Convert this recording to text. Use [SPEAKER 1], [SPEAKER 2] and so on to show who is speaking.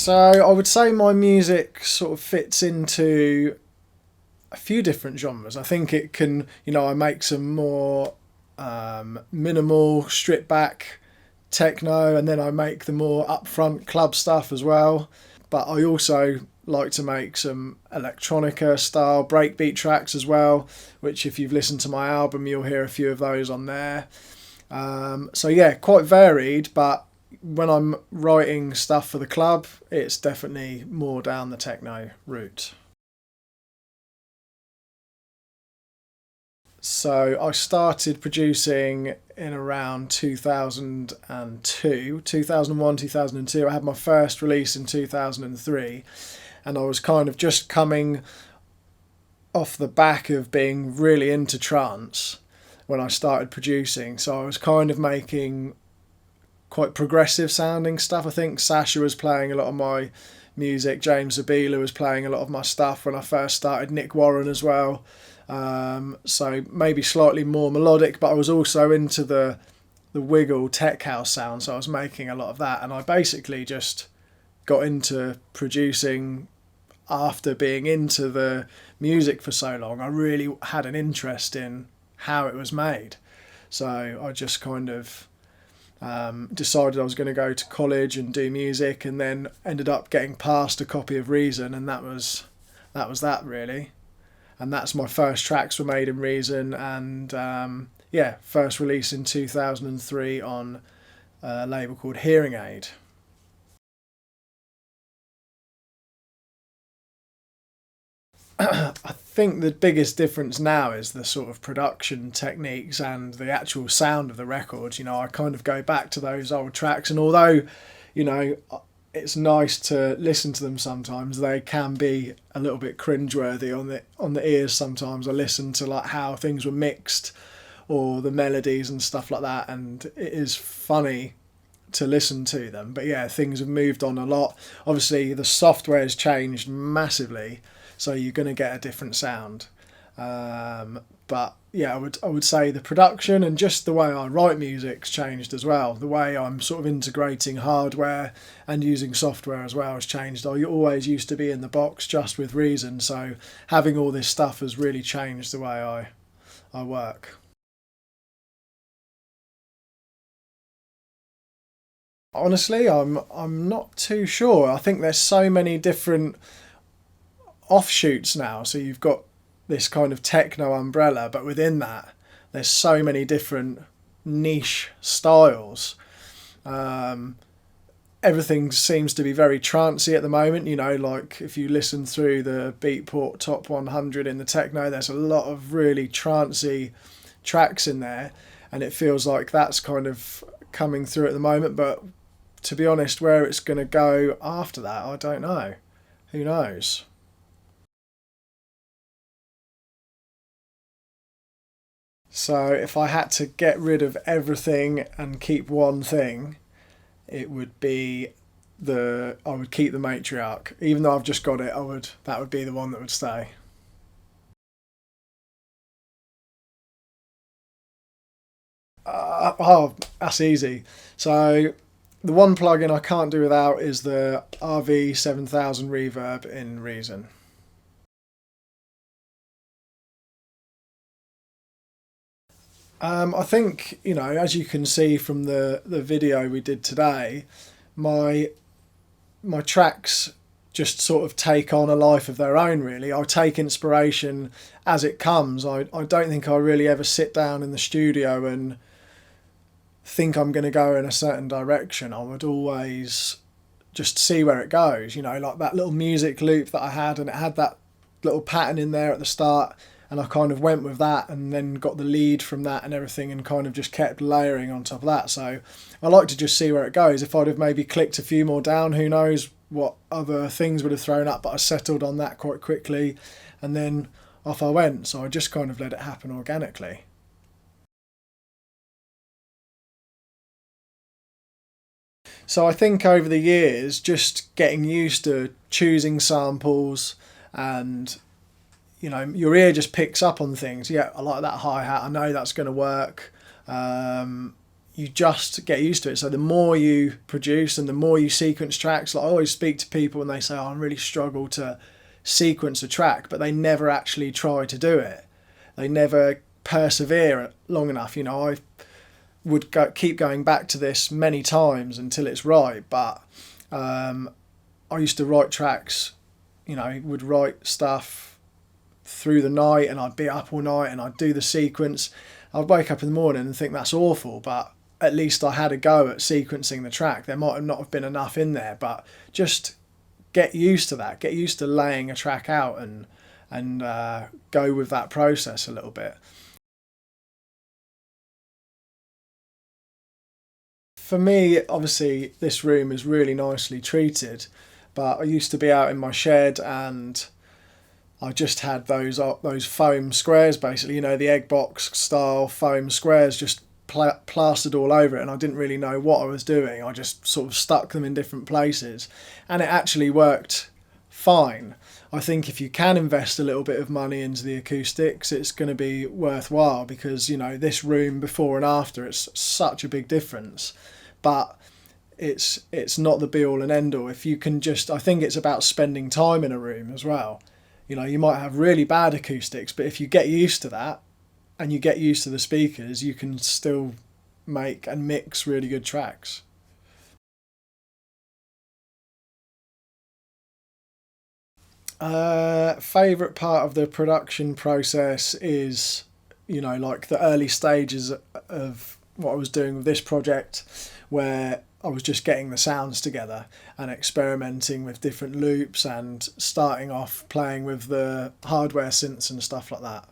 [SPEAKER 1] So I would say my music sort of fits into a few different genres. I think it can, I make some more minimal, stripped back techno, and then I make the more upfront club stuff as well. But I also like to make some electronica style breakbeat tracks as well, which if you've listened to my album, you'll hear a few of those on there. So yeah, quite varied, but when I'm writing stuff for the club, it's definitely more down the techno route. So I started producing in around 2002, 2001, 2002. I had my first release in 2003, and I was kind of just coming off the back of being really into trance when I started producing. So I was kind of making quite progressive sounding stuff. I think Sasha was playing a lot of my music. James Zabila was playing a lot of my stuff when I first started. Nick Warren as well. So maybe slightly more melodic, but I was also into the wiggle tech house sound. So I was making a lot of that, and I basically just got into producing after being into the music for so long. I really had an interest in how it was made. So I just kind of decided I was going to go to college and do music, and then ended up getting past a copy of Reason, and that was that really. And that's my first tracks were made in Reason, and first release in 2003 on a label called Hearing Aid. I think the biggest difference now is the sort of production techniques and the actual sound of the record. I kind of go back to those old tracks, and although, it's nice to listen to them sometimes, they can be a little bit cringeworthy on the ears sometimes. I listen to like how things were mixed or the melodies and stuff like that, and it is funny to listen to them. But yeah, things have moved on a lot. Obviously the software has changed massively, so you're going to get a different sound. But yeah, I would say the production and just the way I write music's changed as well. The way I'm sort of integrating hardware and using software as well has changed. I always used to be in the box just with Reason, so having all this stuff has really changed the way I work. Honestly, I'm not too sure. I think there's so many different offshoots now. So you've got this kind of techno umbrella, but within that there's so many different niche styles. Everything seems to be very trancey at the moment. Like if you listen through the Beatport Top 100 in the techno, there's a lot of really trancey tracks in there, and it feels like that's kind of coming through at the moment. But to be honest, where it's going to go after that, I don't know. Who knows? So if I had to get rid of everything and keep one thing, it would be I would keep the Matriarch. Even though I've just got it, that would be the one that would stay. That's easy. So the one plugin I can't do without is the RV7000 reverb in Reason. I think, as you can see from the video we did today, my tracks just sort of take on a life of their own, really. I take inspiration as it comes. I don't think I really ever sit down in the studio and think I'm going to go in a certain direction. I would always just see where it goes, like that little music loop that I had, and it had that little pattern in there at the start, and I kind of went with that and then got the lead from that and everything, and kind of just kept layering on top of that. So I like to just see where it goes. If I'd have maybe clicked a few more down, who knows what other things would have thrown up, but I settled on that quite quickly, and then off I went. So I just kind of let it happen organically. So I think over the years, just getting used to choosing samples, and your ear just picks up on things. Yeah, I like that hi-hat. I know that's going to work. you just get used to it. So the more you produce and the more you sequence tracks, like I always speak to people and they say, oh, I really struggle to sequence a track, but they never actually try to do it. They never persevere long enough. You know, I would keep going back to this many times until it's right, but I used to write tracks, you know, would write stuff through the night and I'd be up all night and I'd do the sequence. I'd wake up in the morning and think that's awful, but at least I had a go at sequencing the track. There might not have been enough in there, but just get used to that. Get used to laying a track out and go with that process a little bit. For me, obviously, this room is really nicely treated, but I used to be out in my shed and I just had those foam squares, basically, you know, the egg box style foam squares just plastered all over it, and I didn't really know what I was doing. I just sort of stuck them in different places and it actually worked fine. I think if you can invest a little bit of money into the acoustics, it's going to be worthwhile, because, you know, this room before and after, it's such a big difference. But it's not the be all and end all. If you can just, I think it's about spending time in a room as well. You know, you might have really bad acoustics, but if you get used to that and you get used to the speakers, you can still make and mix really good tracks. Favourite part of the production process is, you know, like the early stages of what I was doing with this project, where I was just getting the sounds together and experimenting with different loops and starting off playing with the hardware synths and stuff like that.